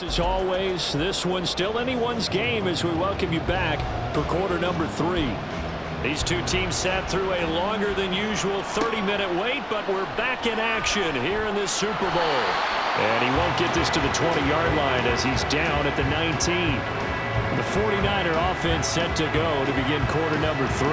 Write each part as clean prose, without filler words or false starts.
As always, this one's still anyone's game as we welcome you back for quarter number 3. These two teams sat through a longer than usual 30-minute wait, but we're back in action here in this Super Bowl. And he won't get this to the 20-yard line as he's down at the 19. The 49er offense set to go to begin quarter number 3.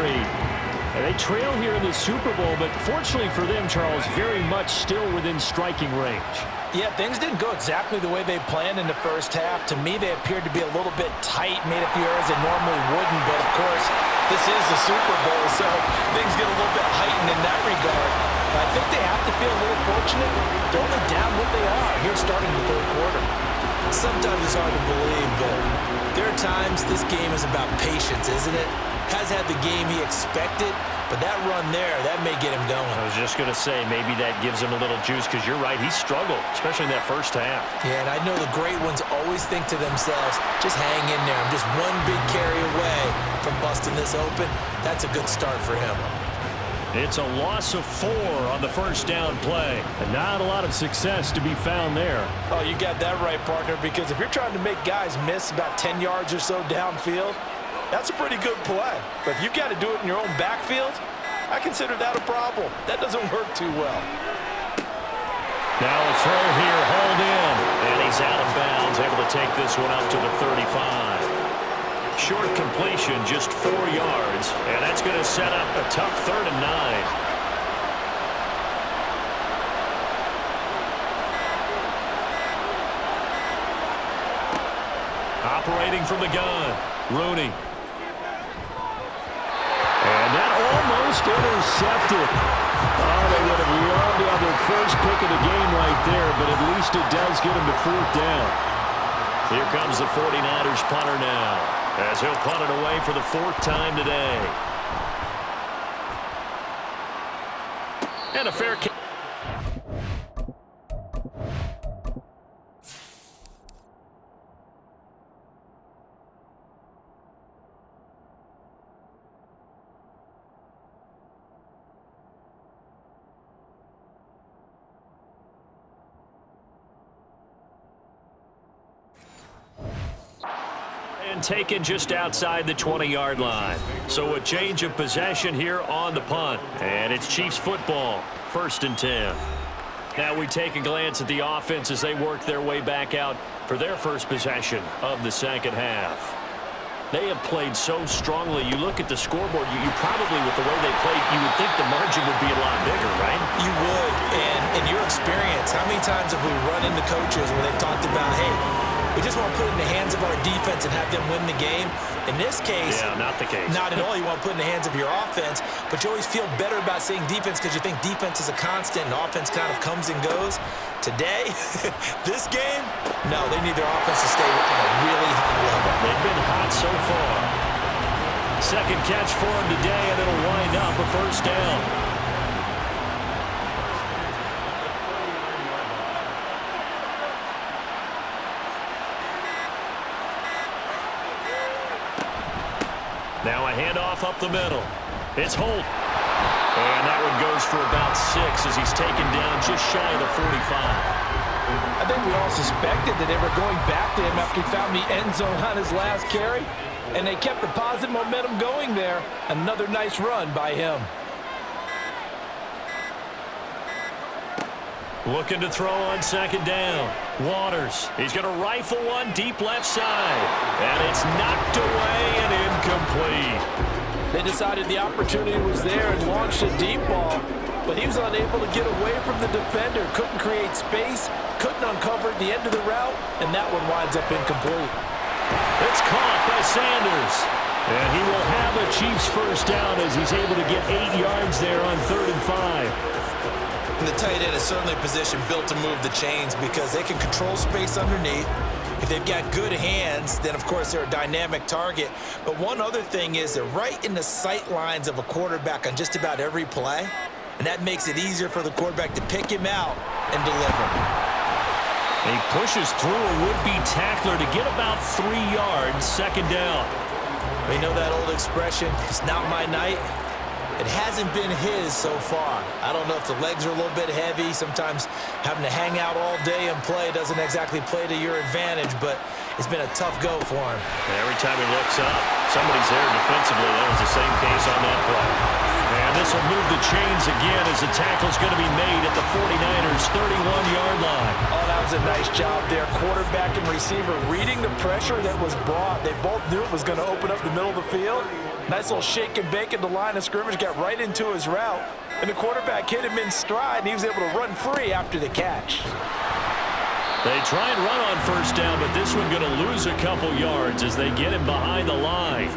And they trail here in the Super Bowl, but fortunately for them, Charles, very much still within striking range. Yeah, things didn't go exactly the way they planned in the first half. To me, they appeared to be a little bit tight, made a few errors they normally wouldn't. But, of course, this is the Super Bowl, so things get a little bit heightened in that regard. But I think they have to feel a little fortunate. They're only down what they are here starting the third quarter. Sometimes it's hard to believe, but there are times this game is about patience, isn't it? Has had the game he expected, but that run there, that may get him going. I was just going to say, maybe that gives him a little juice because you're right, he struggled, especially in that first half. Yeah, and I know the great ones always think to themselves, just hang in there. I'm just one big carry away from busting this open. That's a good start for him. It's a loss of 4 on the first down play. And not a lot of success to be found there. Oh, you got that right, partner, because if you're trying to make guys miss about 10 yards or so downfield, that's a pretty good play. But if you've got to do it in your own backfield, I consider that a problem. That doesn't work too well. Now a throw here, hauled in. And he's out of bounds, able to take this one up to the 35. Short completion, just 4 yards. And that's going to set up a tough 3rd and 9. Operating from the gun, Rooney. And that almost intercepted. Oh, they would have loved to have their first pick of the game right there, but at least it does get them to 4th down. Here comes the 49ers punter now, as he'll punt it away for the 4th time today. And a fair kick. Taken just outside the 20-yard line. So a change of possession here on the punt. And it's Chiefs football, 1st and 10. Now we take a glance at the offense as they work their way back out for their first possession of the second half. They have played so strongly. You look at the scoreboard, you probably, with the way they played, you would think the margin would be a lot bigger, right? You would. And in your experience, how many times have we run into coaches where they've talked about, hey, we just want to put it in the hands of our defense and have them win the game? In this case, yeah, not the case. Not at all. You want to put it in the hands of your offense, but you always feel better about saying defense because you think defense is a constant and offense kind of comes and goes. Today, this game, no, they need their offense to stay on a really high level. They've been hot so far. Second catch for him today, and it'll wind up a 1st down. Now a handoff up the middle. It's Holt. And that one goes for about 6 as he's taken down just shy of the 45. I think we all suspected that they were going back to him after he found the end zone on his last carry. And they kept the positive momentum going there. Another nice run by him. Looking to throw on 2nd down. Waters. He's going to rifle one deep left side. And it's knocked away and incomplete. They decided the opportunity was there and launched a deep ball. But he was unable to get away from the defender. Couldn't create space. Couldn't uncover at the end of the route. And that one winds up incomplete. It's caught by Sanders. And he will have a Chiefs 1st down as he's able to get 8 yards there on 3rd and 5. And the tight end is certainly a position built to move the chains because they can control space underneath. If they've got good hands, then, of course, they're a dynamic target. But one other thing is they're right in the sight lines of a quarterback on just about every play, and that makes it easier for the quarterback to pick him out and deliver. He pushes through a would-be tackler to get about 3 yards, 2nd down. You know that old expression, it's not my night. It hasn't been his so far. I don't know if the legs are a little bit heavy. Sometimes having to hang out all day and play doesn't exactly play to your advantage, but it's been a tough go for him. Every time he looks up, somebody's there defensively. That was the same case on that play. And this will move the chains again as the tackle's going to be made at the 49ers' 31-yard line. Oh, that was a nice job there. Quarterback and receiver reading the pressure that was brought. They both knew it was going to open up the middle of the field. Nice little shake and bake at the line of scrimmage, got right into his route. And the quarterback hit him in stride, and he was able to run free after the catch. They try and run on first down, but this one going to lose a couple yards as they get him behind the line.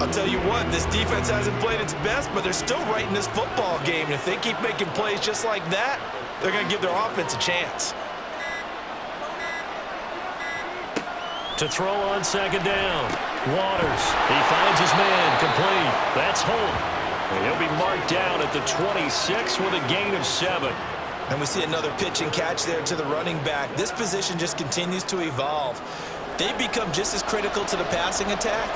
I'll tell you what, this defense hasn't played its best, but they're still right in this football game. And if they keep making plays just like that, they're going to give their offense a chance. To throw on second down. Waters. He finds his man. Complete. That's Holt. And he'll be marked down at the 26 with a gain of 7. And we see another pitch and catch there to the running back. This position just continues to evolve. They've become just as critical to the passing attack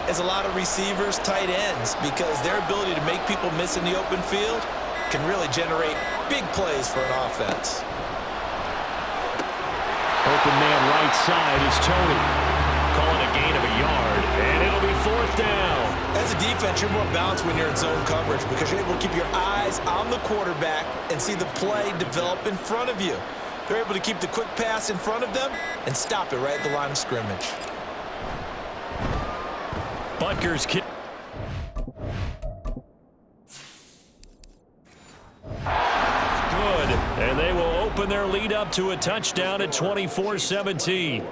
as a lot of receivers, tight ends, because their ability to make people miss in the open field can really generate big plays for an offense. Open man right side is Tony. Calling a gain of a yard, and it'll be fourth down. As a defense, you're more balanced when you're in zone coverage because you're able to keep your eyes on the quarterback and see the play develop in front of you. They're able to keep the quick pass in front of them and stop it right at the line of scrimmage. Butker's kick. Good. And they will open their lead up to a touchdown at 24-17.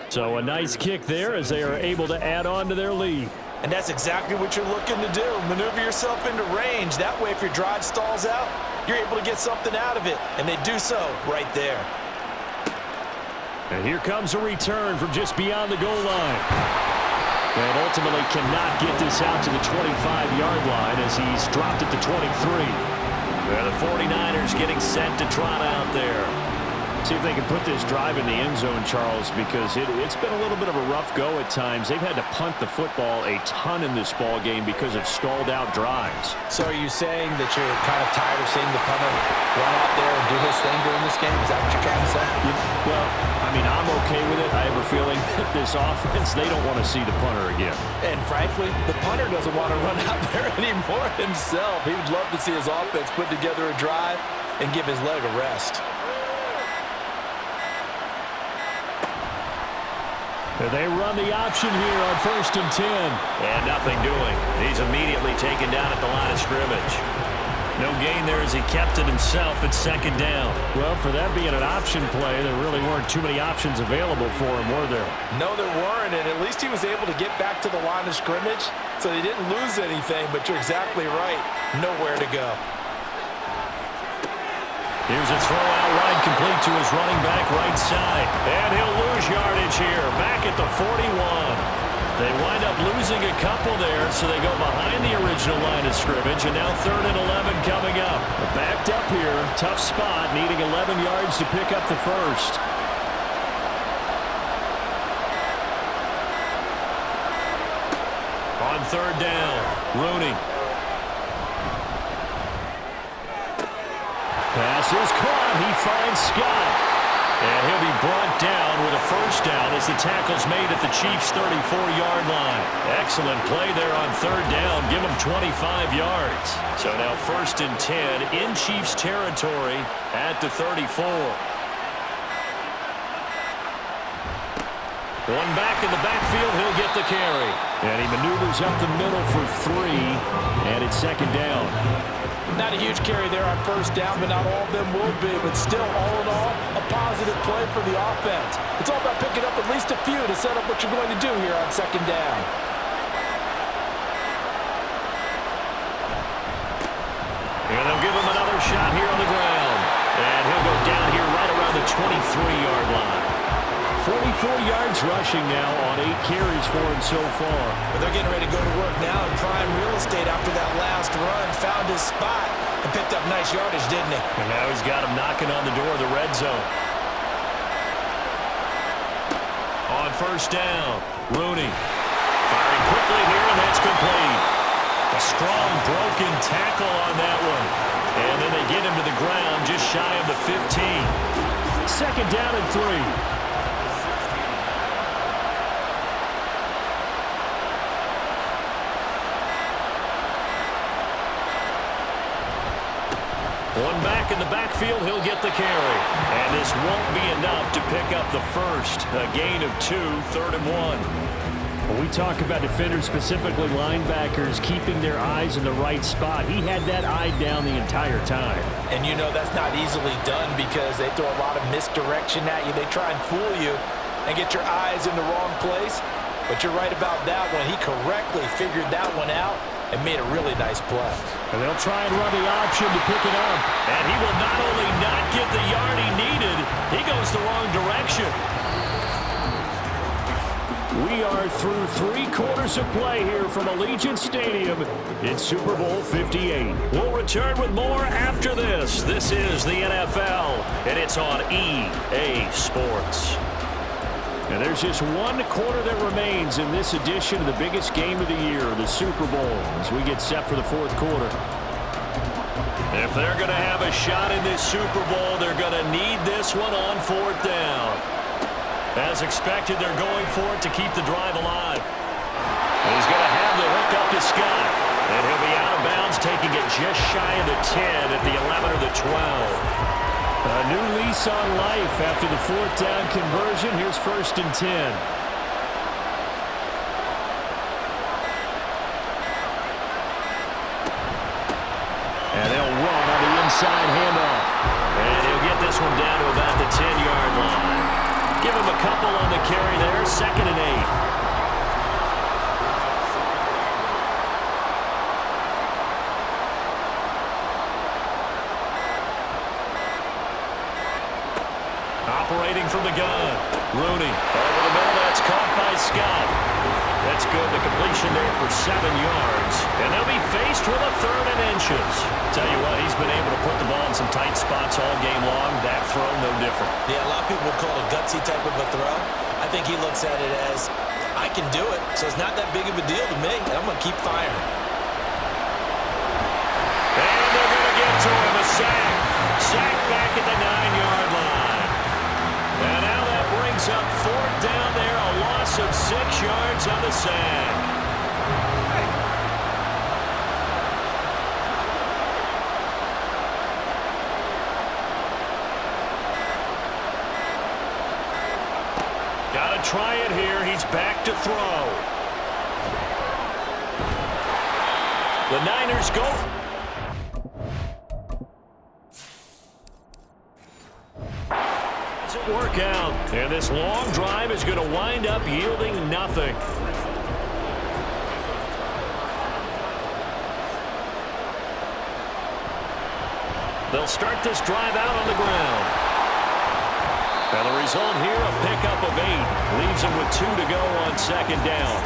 So a nice kick there as they are able to add on to their lead. And that's exactly what you're looking to do. Maneuver yourself into range. That way, if your drive stalls out, you're able to get something out of it. And they do so right there. And here comes a return from just beyond the goal line. And ultimately cannot get this out to the 25-yard line as he's dropped at the 23. And the 49ers getting set to trot out there. See if they can put this drive in the end zone, Charles, because it's been a little bit of a rough go at times. They've had to punt the football a ton in this ball game because of stalled-out drives. So are you saying that you're kind of tired of seeing the punter run out there and do his thing during this game? Is that what you're trying to say? Well, I mean, I'm okay with it. I have a feeling that this offense, they don't want to see the punter again. And frankly, the punter doesn't want to run out there anymore himself. He would love to see his offense put together a drive and give his leg a rest. They run the option here on 1st and 10. And nothing doing. He's immediately taken down at the line of scrimmage. No gain there as he kept it himself at 2nd down. Well, for that being an option play, there really weren't too many options available for him, were there? No, there weren't, and at least he was able to get back to the line of scrimmage, so he didn't lose anything, but you're exactly right. Nowhere to go. Here's a throw out wide, complete to his running back right side. And he'll lose yardage here, back at the 41. They wind up losing a couple there, so they go behind the original line of scrimmage, and now 3rd and 11 coming up. Backed up here, tough spot, needing 11 yards to pick up the first. On 3rd down, Rooney. Pass is caught. He finds Scott. And he'll be brought down with a first down as the tackle's made at the Chiefs' 34-yard line. Excellent play there on 3rd down. Give them 25 yards. So now 1st and 10 in Chiefs territory at the 34. One back in the backfield. He'll get the carry. And he maneuvers up the middle for 3. And it's 2nd down. Not a huge carry there on 1st down, but not all of them will be. But still, all in all, a positive play for the offense. It's all about picking up at least a few to set up what you're going to do here on 2nd down. And they'll give him another shot here on the ground. And he'll go down here right around the 23-yard line. 44 yards rushing now on 8 carries for him so far. But they're getting ready to go to work now in prime real estate after that last run. Found his spot and picked up nice yardage, didn't he? And now he's got him knocking on the door of the red zone. On 1st down, Rooney firing quickly here, and that's complete. A strong broken tackle on that one. And then they get him to the ground just shy of the 15. Second down and 3. One back in the backfield, he'll get the carry. And this won't be enough to pick up the first. A gain of 2, 3rd and 1. When we talk about defenders, specifically linebackers, keeping their eyes in the right spot, he had that eye down the entire time. And you know that's not easily done because they throw a lot of misdirection at you. They try and fool you and get your eyes in the wrong place. But you're right about that one. He correctly figured that one out and made a really nice play. And they'll try and run the option to pick it up. And he will not only not get the yard he needed, he goes the wrong direction. We are through 3 quarters of play here from Allegiant Stadium in Super Bowl 58. We'll return with more after this. This is the NFL, and it's on EA Sports. And there's just 1 quarter that remains in this edition of the biggest game of the year, the Super Bowl, as we get set for the 4th quarter. If they're going to have a shot in this Super Bowl, they're going to need this one on 4th down. As expected, they're going for it to keep the drive alive. He's going to have the hook up to Scott. And he'll be out of bounds, taking it just shy of the 10 at the 11 or the 12. A new lease on life after the 4th down conversion. Here's 1st and 10. And they'll run on the inside handoff. And he'll get this one down to about the 10-yard line. Give him a couple on the carry there. 2nd and 8. Operating from the gun. Rooney over the middle. That's caught by Scott. That's good. The completion there for 7 yards. And they'll be faced with a 3rd and inches. Tell you what, he's been able to put the ball in some tight spots all game long. That throw, no different. Yeah, a lot of people would call it a gutsy type of a throw. I think he looks at it as, I can do it, so it's not that big of a deal to me, and I'm going to keep firing. And they're going to get to him. A sack. Sack back at the 9-yard line. And now that brings up 4th down there, a loss of 6 yards on the sack. Got to try it here. He's back to throw. The Niners go. Doesn't work out. And this long drive is going to wind up yielding nothing. They'll start this drive out on the ground. And the result here, a pickup of 8. Leaves them with 2 to go on 2nd down.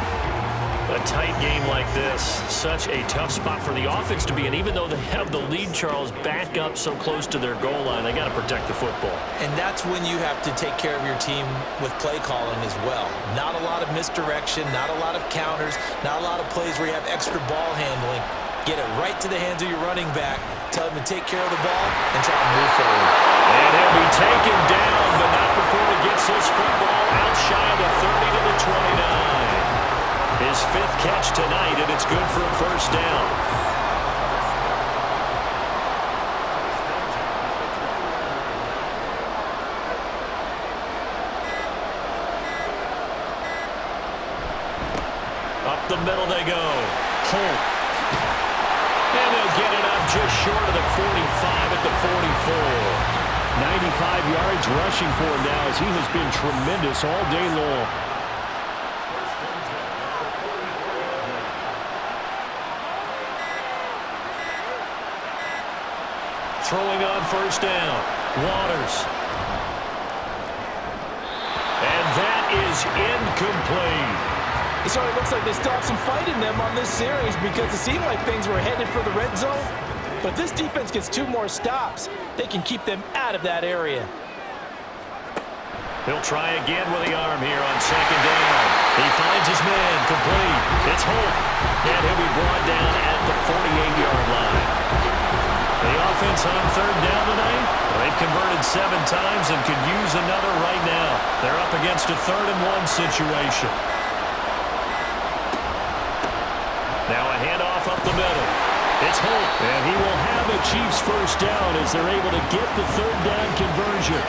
A tight game like this, such a tough spot for the offense to be in. Even though they have the lead, Charles, back up so close to their goal line, they got to protect the football. And that's when you have to take care of your team with play calling as well. Not a lot of misdirection, not a lot of counters, not a lot of plays where you have extra ball handling. Get it right to the hands of your running back. Tell him to take care of the ball and try to move forward. And he'll be taken down, but not before he gets this football out shy of the 30 to the 29. His 5th catch tonight, and it's good for a 1st down. Up the middle they go. Holt. And they'll get it up just short of the 45 at the 44. 95 yards rushing for him now as he has been tremendous all day long. Throwing on 1st down. Waters. And that is incomplete. It certainly looks like they still have some fight in them on this series because it seemed like things were headed for the red zone. But this defense gets 2 more stops. They can keep them out of that area. He'll try again with the arm here on 2nd down. He finds his man, complete. It's Holt, and he'll be brought down at the 48-yard line. The offense on third down tonight, they've converted 7 times and could use another right now. They're up against a 3rd-and-1 situation. Now a handoff up the middle. It's Holt, and he will have a Chiefs first down as they're able to get the 3rd down conversion.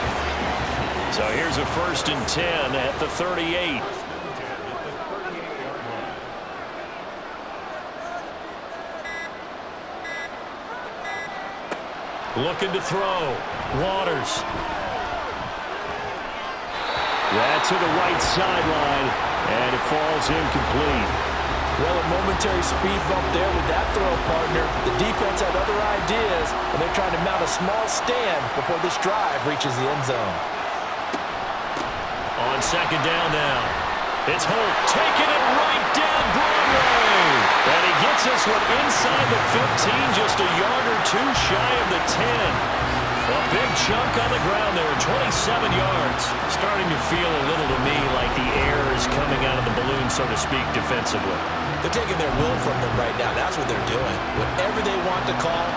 So here's a 1st and 10 at the 38. Looking to throw. Waters. That to the right sideline, and it falls incomplete. Well, a momentary speed bump there with that throw, partner. The defense had other ideas, and they're trying to mount a small stand before this drive reaches the end zone. On 2nd down now. It's Holt taking it right down Broadway. And he gets this one inside the 15, just a yard or 2 shy of the 10. A big chunk on the ground there, 27 yards. Starting to feel a little to me like the air is coming out of the balloon, so to speak, defensively. They're taking their will from them right now. That's what they're doing. Whatever they want to call,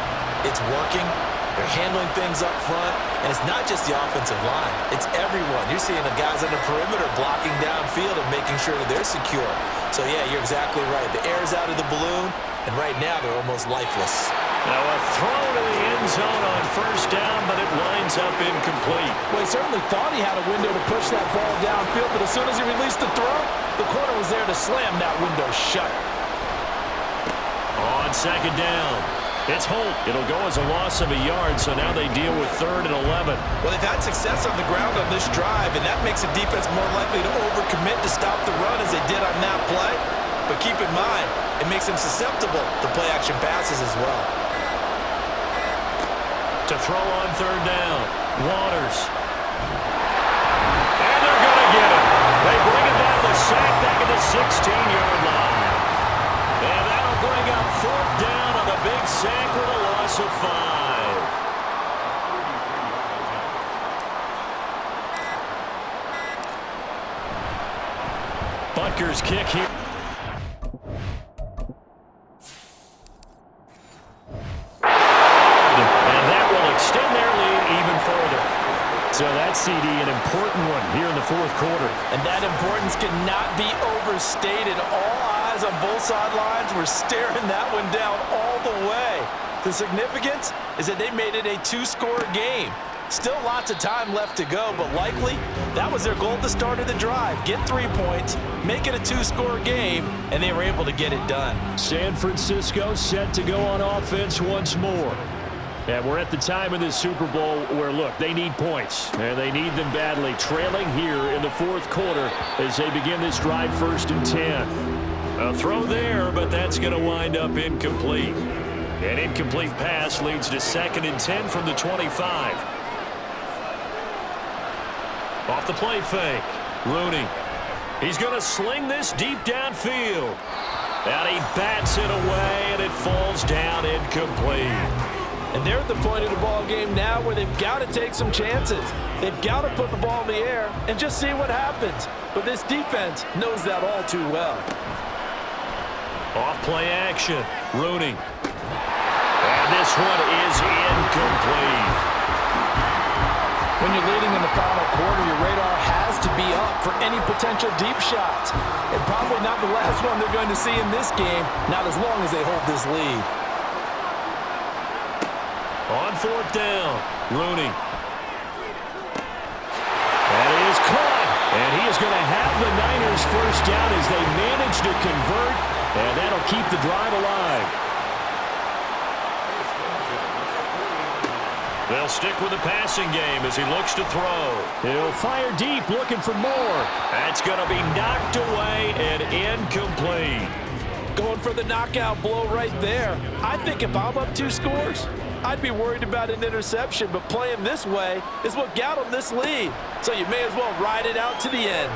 it's working. They're handling things up front, and it's not just the offensive line. It's everyone. You're seeing the guys on the perimeter blocking downfield and making sure that they're secure. So, yeah, you're exactly right. The air's out of the balloon, and right now they're almost lifeless. Now a throw to the end zone on 1st down, but it winds up incomplete. Well, he certainly thought he had a window to push that ball downfield, but as soon as he released the throw, the corner was there to slam that window shut. On 2nd down, it's Holt. It'll go as a loss of a yard, so now they deal with 3rd and 11. Well, they've had success on the ground on this drive, and that makes the defense more likely to overcommit to stop the run as they did on that play. But keep in mind, it makes them susceptible to play-action passes as well. To throw on 3rd down, Waters. And they're going to get him. They bring him down the sack back at the 16-yard line. And that'll bring up 4th down on a big sack with a loss of 5. Butker's kick here. So that CD, an important one here in the 4th quarter. And that importance cannot be overstated. All eyes on both sidelines were staring that one down all the way. The significance is that they made it a 2-score game. Still lots of time left to go, but likely that was their goal at the start of the drive. Get 3 points, make it a 2-score game, and they were able to get it done. San Francisco set to go on offense once more. And we're at the time of this Super Bowl where, look, they need points, and they need them badly. Trailing here in the 4th quarter as they begin this drive 1st and 10. A throw there, but that's going to wind up incomplete. An incomplete pass leads to 2nd and 10 from the 25. Off the play fake, Rooney. He's going to sling this deep downfield. And he bats it away, and it falls down incomplete. And they're at the point of the ball game now where they've got to take some chances. They've got to put the ball in the air and just see what happens. But this defense knows that all too well. Off play action, Rooney. And this one is incomplete. When you're leading in the final quarter, your radar has to be up for any potential deep shots. And probably not the last one they're going to see in this game, not as long as they hold this lead. On 4th down, Rooney. That is caught. And he is going to have the Niners first down as they manage to convert. And that'll keep the drive alive. They'll stick with the passing game as he looks to throw. He'll fire deep, looking for more. That's going to be knocked away and incomplete. Going for the knockout blow right there. I think if I'm up 2 scores, I'd be worried about an interception, but playing this way is what got him this lead. So you may as well ride it out to the end.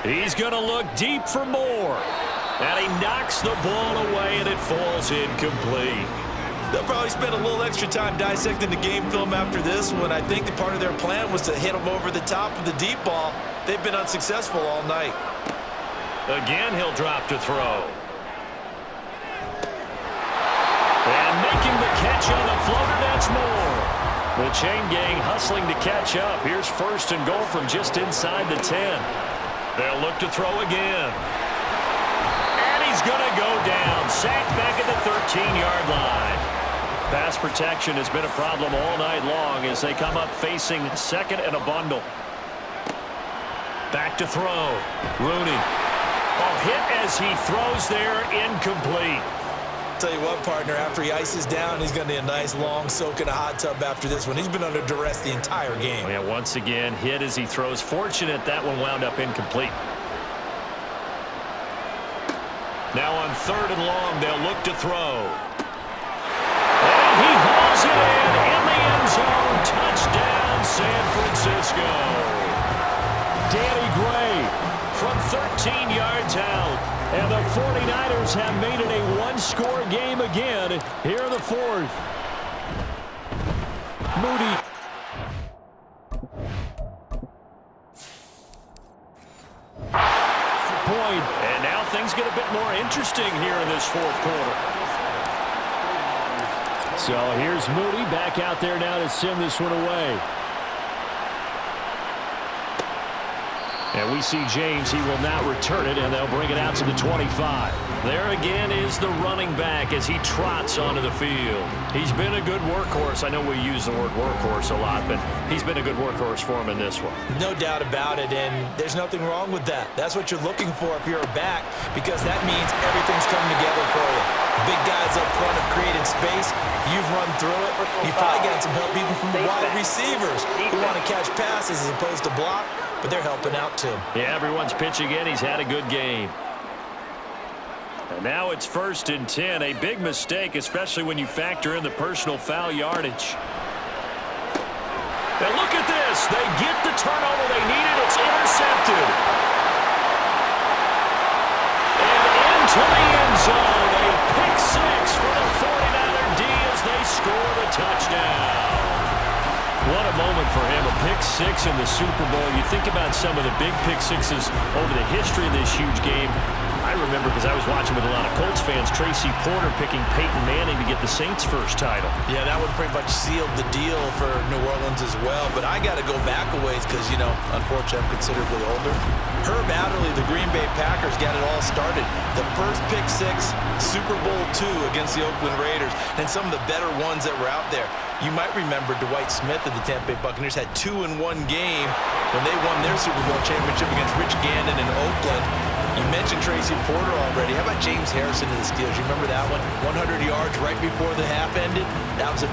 He's going to look deep for more. And he knocks the ball away, and it falls incomplete. They'll probably spend a little extra time dissecting the game film after this one. I think the part of their plan was to hit them over the top of the deep ball. They've been unsuccessful all night. Again, he'll drop to throw. And making the catch on the floater, that's more. The chain gang hustling to catch up. Here's first and goal from just inside the 10. They'll look to throw again. And he's going to go down. Sacked back at the 13-yard line. Pass protection has been a problem all night long as they come up facing second and a bundle. Back to throw. Rooney. A hit as he throws there, incomplete. Tell you what, partner, after he ices down, he's going to need a nice long soak in a hot tub after this one. He's been under duress the entire game. Yeah, once again, hit as he throws. Fortunate that one wound up incomplete. Now on third and long, they'll look to throw. And he hauls it in the end zone. Touchdown, San Francisco. Danny Gray from 13 yards out. And the 49ers have made it a one-score game again here in the fourth. Moody. Point. And now things get a bit more interesting here in this fourth quarter. So here's Moody back out there now to send this one away. And we see James. He will not return it, and they'll bring it out to the 25. There again is the running back as he trots onto the field. He's been a good workhorse. I know we use the word workhorse a lot, but he's been a good workhorse for him in this one. No doubt about it, and there's nothing wrong with that. That's what you're looking for if you're a back, because that means everything's coming together for you. Big guys up front have created space. You've run through it. You've probably gotten some help even from the wide receivers who want to catch passes as opposed to block. But they're helping out, too. Yeah, everyone's pitching in. He's had a good game. And now it's first and 10. A big mistake, especially when you factor in the personal foul yardage. And look at this. They get the turnover they needed. It's intercepted. And into the end zone. A pick six for the 49er D as they score the touchdown. What a moment for him, a pick six in the Super Bowl. You think about some of the big pick sixes over the history of this huge game. I remember because I was watching with a lot of Colts fans, Tracy Porter picking Peyton Manning to get the Saints' first title. Yeah, that one pretty much sealed the deal for New Orleans as well. But I got to go back a ways because, you know, unfortunately I'm considerably older. Herb Adderley, the Green Bay Packers, got it all started. The first pick six, Super Bowl II against the Oakland Raiders, and some of the better ones that were out there. You might remember Dwight Smith of the Tampa Bay Buccaneers had 2 in one game when they won their Super Bowl championship against Rich Gannon in Oakland. You mentioned Tracy Porter already. How about James Harrison of the Steelers? You remember that one? 100 yards right before the half ended? That was a